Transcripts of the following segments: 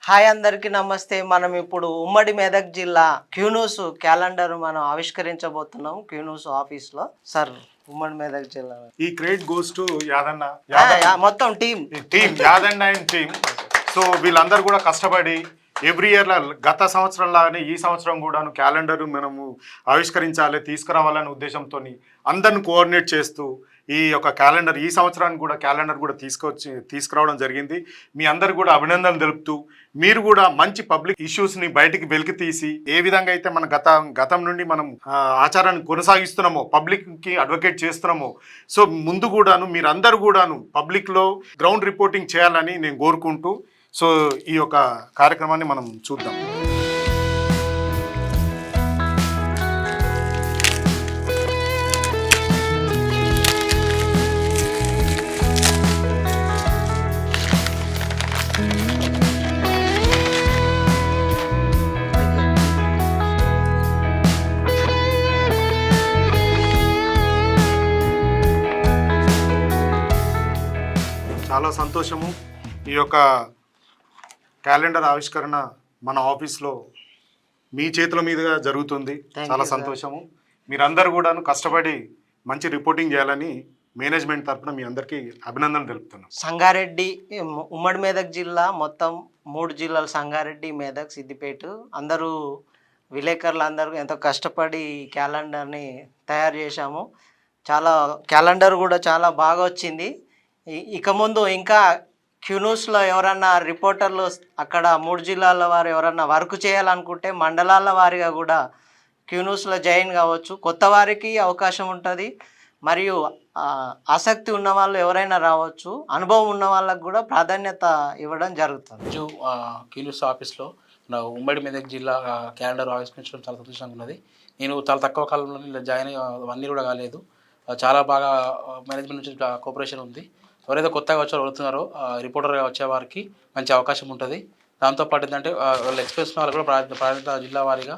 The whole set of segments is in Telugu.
హాయ్ అందరికీ నమస్తే. మనం ఇప్పుడు ఉమ్మడి మెదక్ జిల్లా క్యూన్యూస్ క్యాలెండర్ మనం ఆవిష్కరించబోతున్నాం క్యూన్యూస్ ఆఫీస్లో. సార్, ఉమ్మడి మెదక్ జిల్లా ఈ క్రెడిట్ గోస్ టు యాదన్న మొత్తం team Yadanna and team. So వీళ్ళందరూ కూడా కష్టపడి ఎవ్రీ ఇయర్ గత సంవత్సరం లాగానే ఈ సంవత్సరం కూడాను క్యాలెండర్ మనము ఆవిష్కరించాలి, తీసుకురావాలనే ఉద్దేశంతో అందరిని కోఆర్డినేట్ చేస్తూ ఈ యొక్క క్యాలెండర్ ఈ సంవత్సరానికి కూడా క్యాలెండర్ కూడా తీసుకురావడం జరిగింది. మీ అందరు కూడా అభినందనలు తెలుపుతూ మీరు కూడా మంచి పబ్లిక్ ఇష్యూస్ని బయటికి వెలికి తీసి ఏ విధంగా అయితే మన గతం నుండి మనం ఆచారాన్ని కొనసాగిస్తున్నామో, పబ్లిక్కి అడ్వకేట్ చేస్తున్నామో, సో ముందు కూడాను మీరందరూ కూడాను పబ్లిక్లో గ్రౌండ్ రిపోర్టింగ్ చేయాలని నేను కోరుకుంటూ సో ఈ యొక్క కార్యక్రమాన్ని మనం చూద్దాం. చాలా సంతోషము. ఈ యొక్క క్యాలెండర్ ఆవిష్కరణ మన ఆఫీస్లో మీ చేతుల మీదుగా జరుగుతుంది. చాలా సంతోషము. మీరందరూ కూడాను కష్టపడి మంచి రిపోర్టింగ్ చేయాలని మేనేజ్మెంట్ తరఫున మీ అందరికీ అభినందనలు తెలుపుతున్నాం. సంగారెడ్డి, ఉమ్మడి మెదక్ జిల్లా మొత్తం 3 జిల్లాలు, సంగారెడ్డి, మెదక్, సిద్దిపేట, అందరూ విలేకరులు అందరూ ఎంతో కష్టపడి క్యాలెండర్ని తయారు చేశాము. క్యాలెండర్ కూడా చాలా బాగా వచ్చింది. ఇక ముందు ఇంకా క్యూన్యూస్లో ఎవరన్నా రిపోర్టర్లు అక్కడ 3 జిల్లాల వారు ఎవరన్నా వర్క్ చేయాలనుకుంటే మండలాల వారిగా కూడా క్యూన్యూస్లో జాయిన్ కావచ్చు. కొత్త వారికి అవకాశం ఉంటుంది, మరియు ఆసక్తి ఉన్న వాళ్ళు ఎవరైనా రావచ్చు. అనుభవం ఉన్న వాళ్ళకు కూడా ప్రాధాన్యత ఇవ్వడం జరుగుతుంది. క్యూన్యూస్ ఆఫీస్లో ఉమ్మడి మెదక్ జిల్లా క్యాలెండర్ ఆవిష్కరించడం చాలా సంతోషంగా ఉన్నది. నేను చాలా తక్కువ కాలంలో ఇలా జాయిన్ అవన్నీ కూడా కాలేదు. చాలా బాగా మేనేజ్మెంట్ నుంచి కోఆపరేషన్ ఉంది. ఎవరైతే కొత్తగా వెళ్తున్నారో రిపోర్టర్గా వచ్చే వారికి మంచి అవకాశం ఉంటుంది. దాంతోపాటు ఏంటంటే వాళ్ళు ఎక్స్ప్రెస్ వాళ్ళు కూడా ప్రాధాన్యత జిల్లా వారీగా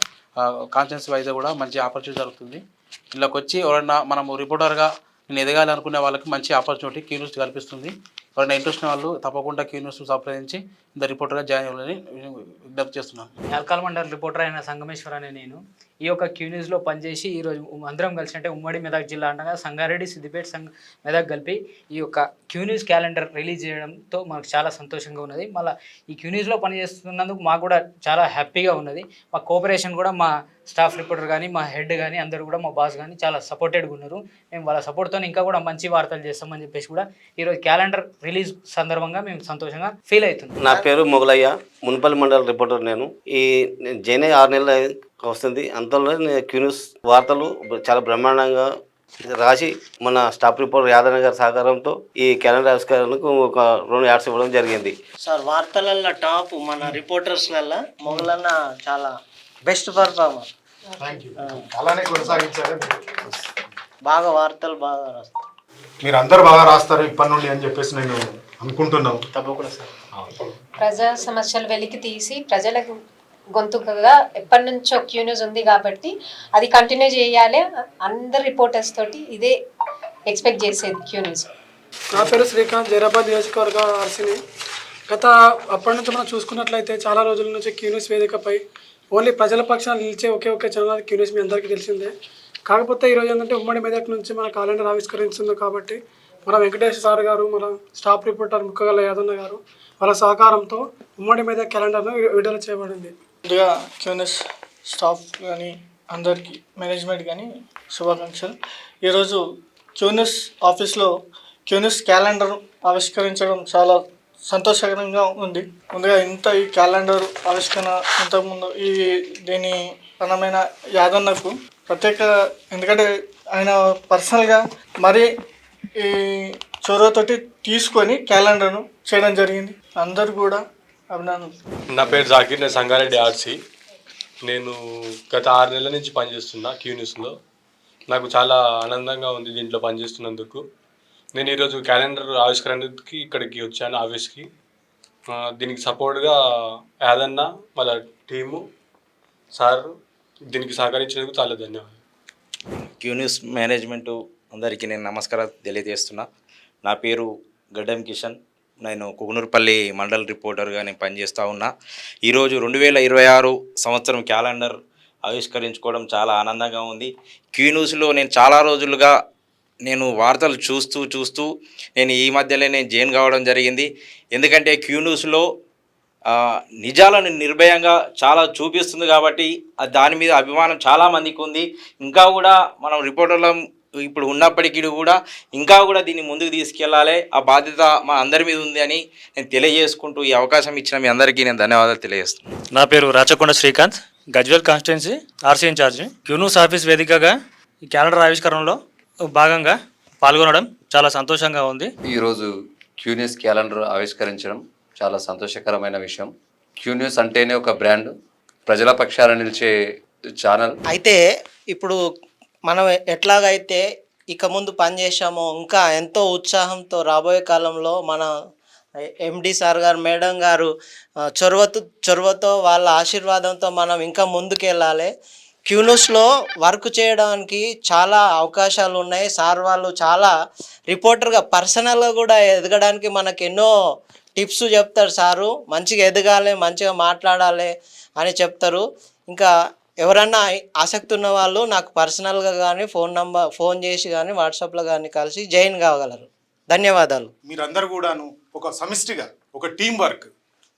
కాన్స్టిట్యున్సీ వైజ్గా కూడా మంచి ఆపర్చునిటీ జరుగుతుంది. ఇళ్ళకి వచ్చి ఎవరైనా మనము రిపోర్టర్గా నేను ఎదగాలి అనుకునే వాళ్ళకి మంచి ఆపర్చునిటీ క్యూన్యూస్ కల్పిస్తుంది. ఎవరైనా ఇంట్రెస్ట్ ఉన్న వాళ్ళు తప్పకుండా క్యూన్యూస్ సంప్రదించి ఇంత రిపోర్టర్గా జాయిన్ అవ్వాలని విజ్ఞప్తి చేస్తున్నాను. యాల్కాల్ మండల్ రిపోర్టర్ అయిన సంగమేశ్వర్ అనే నేను ఈ యొక్క క్యూన్యూస్లో పనిచేసి ఈరోజు అందరం కలిసి అంటే ఉమ్మడి మెదక్ జిల్లా అనగా సంగారెడ్డి, సిద్దిపేట, మెదక్ కలిపి ఈ యొక్క క్యూన్యూస్ క్యాలెండర్ రిలీజ్ చేయడంతో మనకు చాలా సంతోషంగా ఉన్నది. మళ్ళీ ఈ క్యూన్యూస్లో పనిచేస్తున్నందుకు మాకు కూడా చాలా హ్యాపీగా ఉన్నది. మా కోఆపరేషన్ కూడా మా స్టాఫ్ రిపోర్టర్ కానీ, మా హెడ్ కానీ, అందరూ కూడా మా బాస్ కానీ చాలా సపోర్టెడ్గా ఉన్నారు. మేము వాళ్ళ సపోర్ట్తో ఇంకా కూడా మంచి వార్తలు చేస్తామని చెప్పేసి కూడా ఈరోజు క్యాలెండర్ రిలీజ్ సందర్భంగా మేము సంతోషంగా ఫీల్ అవుతున్నాం. నా పేరు మొగలయ్య, మున్పల్లి మండల రిపోర్టర్. నేను జైన్ 6 నెలలు వస్తుంది. అంతలో క్యూన్యూస్ వార్తలు చాలా బ్రహ్మాండంగా రాసి మన స్టాఫ్ రిపోర్టర్ యాదన్న గారి సహకారంతో ఈ క్యాలెండర్ ఆవిష్కరణకు ఒక 2 యాడ్స్ ఇవ్వడం జరిగింది. సార్, వార్తలల్లో టాప్ మన రిపోర్టర్స్లలో మొగలన్న చాలా బెస్ట్ పర్ఫార్మర్. అలానే కొనసాగించాలి. బాగా వార్తలు బాగా రాస్తారు. మీరు అందరు బాగా రాస్తారు ఇప్పటి నుండి అని చెప్పేసి నేను అనుకుంటున్నాను. తప్పకుండా సార్. ప్రజా సమస్యలు వెలికి తీసి ప్రజలకు గొంతుకగా ఎప్పటి నుంచో క్యూన్యూస్ ఉంది కాబట్టి అది కంటిన్యూ చేయాలి. అందరు రిపోర్టర్స్ తోటి ఇదే ఎక్స్పెక్ట్ చేసేది క్యూన్యూస్. నా పేరు శ్రీకాంత్, జైరాబాద్ నియోజకవర్గ ఆర్సీని. అప్పటి నుంచి మనం చూసుకున్నట్లయితే చాలా రోజుల నుంచి క్యూన్యూస్ వేదికపై ఓన్లీ ప్రజల పక్షాన నిలిచే ఒకే ఛానల్ క్యూన్యూస్ మీ అందరికీ తెలిసిందే. కాకపోతే ఈరోజు ఏంటంటే ఉమ్మడి మెదక్ నుంచి మన క్యాలెండర్ ఆవిష్కరిస్తుంది కాబట్టి మన వెంకటేష్ సార్ గారు, మన స్టాఫ్ రిపోర్టర్ ముక్కగల యాదన్న గారు వాళ్ళ సహకారంతో ఉమ్మడి మెదక్ క్యాలెండర్ను విడుదల చేయబడింది. ముందుగా క్యూన్యూస్ స్టాఫ్ కానీ అందరికీ, మేనేజ్మెంట్ కానీ శుభాకాంక్షలు. ఈరోజు క్యూన్యూస్ ఆఫీస్లో క్యూన్యూస్ క్యాలెండర్ ఆవిష్కరించడం చాలా సంతోషకరంగా ఉంది. ముందుగా ఈ క్యాలెండర్ ఆవిష్కరణ ఇంతకుముందు దీని పరమైన యాదన్నకు ప్రత్యేక, ఎందుకంటే ఆయన పర్సనల్గా మరీ ఈ చొరవతోటి తీసుకొని క్యాలెండర్ను చేయడం జరిగింది. అందరూ కూడా అభినందనలు. నా పేరు జాకీర్, నేను సంగారెడ్డి ఆర్సీ. నేను గత 6 నెలల నుంచి పనిచేస్తున్నా క్యూన్యూస్లో. నాకు చాలా ఆనందంగా ఉంది దీంట్లో పనిచేస్తున్నందుకు. నేను ఈరోజు క్యాలెండర్ ఆవిష్కరణకి ఇక్కడికి వచ్చాను ఆఫీస్కి. దీనికి సపోర్ట్గా యాదన్న వాళ్ళ టీము సార్ దీనికి సహకరించినందుకు చాలా ధన్యవాదాలు. క్యూన్యూస్ మేనేజ్మెంటు అందరికీ నేను నమస్కారం తెలియజేస్తున్నా. నా పేరు గడ్డం కిషన్, నేను కుకునూరుపల్లి మండల్ రిపోర్టర్గా నేను పనిచేస్తూ ఉన్నా. ఈరోజు 2026 సంవత్సరం క్యాలెండర్ ఆవిష్కరించుకోవడం చాలా ఆనందంగా ఉంది. క్యూన్యూస్లో నేను చాలా రోజులుగా నేను వార్తలు చూస్తూ నేను ఈ మధ్యలో నేను జాయిన్ కావడం జరిగింది. ఎందుకంటే క్యూన్యూస్లో నిజాలను నిర్భయంగా చాలా చూపిస్తుంది కాబట్టి దాని మీద అభిమానం చాలామందికి ఉంది. ఇంకా కూడా మనం రిపోర్టర్ల ఇప్పుడు ఉన్నప్పటికీ కూడా ఇంకా కూడా దీన్ని ముందుకు తీసుకెళ్ళాలి, ఆ బాధ్యత మా అందరి మీద ఉంది అని నేను తెలియజేసుకుంటూ ఈ అవకాశం ఇచ్చిన మీ అందరికీ నేను ధన్యవాదాలు తెలియజేస్తున్నాను. నా పేరు Rachakonda Srikanth, Gajwel constituency RC incharge. Q News office వేదికగా ఈ క్యాలెండర్ ఆవిష్కరణలో భాగంగా పాల్గొనడం చాలా సంతోషంగా ఉంది. ఈరోజు క్యూన్యూస్ క్యాలెండర్ ఆవిష్కరించడం చాలా సంతోషకరమైన విషయం. క్యూన్యూస్ అంటేనే ఒక బ్రాండ్, ప్రజల పక్షాన నిలిచే ఛానల్. అయితే ఇప్పుడు మనం ఎట్లాగైతే ఇక ముందు పనిచేసామో ఇంకా ఎంతో ఉత్సాహంతో రాబోయే కాలంలో మన ఎండి సార్ గారు, మేడం గారు చొరవతో వాళ్ళ ఆశీర్వాదంతో మనం ఇంకా ముందుకెళ్ళాలి. క్యూన్యూస్లో వర్క్ చేయడానికి చాలా అవకాశాలు ఉన్నాయి. సార్ వాళ్ళు చాలా రిపోర్టర్గా పర్సనల్గా కూడా ఎదగడానికి మనకు ఎన్నో టిప్స్ చెప్తారు. సారు మంచిగా ఎదగాలి, మంచిగా మాట్లాడాలి అని చెప్తారు. ఇంకా ఎవరన్నా ఆసక్తి ఉన్న వాళ్ళు నాకు పర్సనల్గా కానీ ఫోన్ చేసి కానీ వాట్సాప్లో కానీ కలిసి జాయిన్ కాగలరు. ధన్యవాదాలు. మీరందరూ కూడాను ఒక సమిష్టిగా, ఒక టీం వర్క్,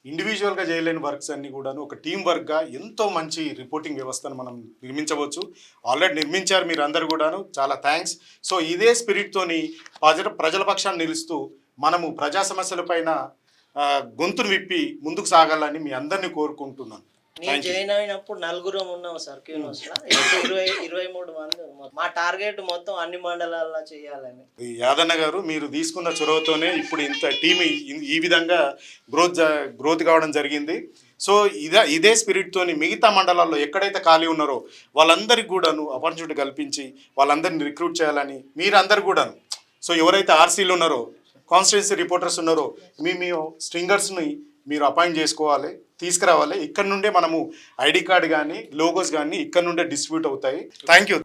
ఇండివిజువల్గా చేయలేని వర్క్స్ అన్నీ కూడాను ఒక టీం వర్క్గా ఎంతో మంచి రిపోర్టింగ్ వ్యవస్థను మనం నిర్మించవచ్చు. ఆల్రెడీ నిర్మించారు మీరందరూ కూడాను, చాలా థ్యాంక్స్. సో ఇదే స్పిరిట్తోని ప్రజల పక్షాన్ని నిలుస్తూ మనము ప్రజా సమస్యలపైన గొంతును విప్పి ముందుకు సాగాలని మీ అందరినీ కోరుకుంటున్నాను. నేను జాయిన్ అయినప్పుడు 4 ఉన్నాం సార్ క్యూన్యూస్లో. ఇప్పుడు 23 మంది. మా టార్గెట్ మొత్తం అన్ని మండలాల్లో చేయాలని. యాదన్న గారు, మీరు తీసుకున్న చొరవతోనే ఇప్పుడు ఇంత టీం ఈ విధంగా గ్రోత్ కావడం జరిగింది. సో ఇదే స్పిరిట్తోని మిగతా మండలాల్లో ఎక్కడైతే ఖాళీ ఉన్నారో వాళ్ళందరికీ కూడాను ఆపర్చునిటీ కల్పించి వాళ్ళందరినీ రిక్రూట్ చేయాలని మీరందరూ కూడాను. సో ఎవరైతే ఆర్సీలు ఉన్నారో, కాన్స్టిట్యున్సీ రిపోర్టర్స్ ఉన్నారో మీ స్ట్రింగర్స్ని మీరు అపాయింట్ చేసుకోవాలి, తీసుకురావాలి. ఇక్కడ నుండే మనము ఐడి కార్డ్ కానీ లోగోస్ కానీ ఇక్కడ నుండే డిస్ట్రిబ్యూట్ అవుతాయి. Thank you.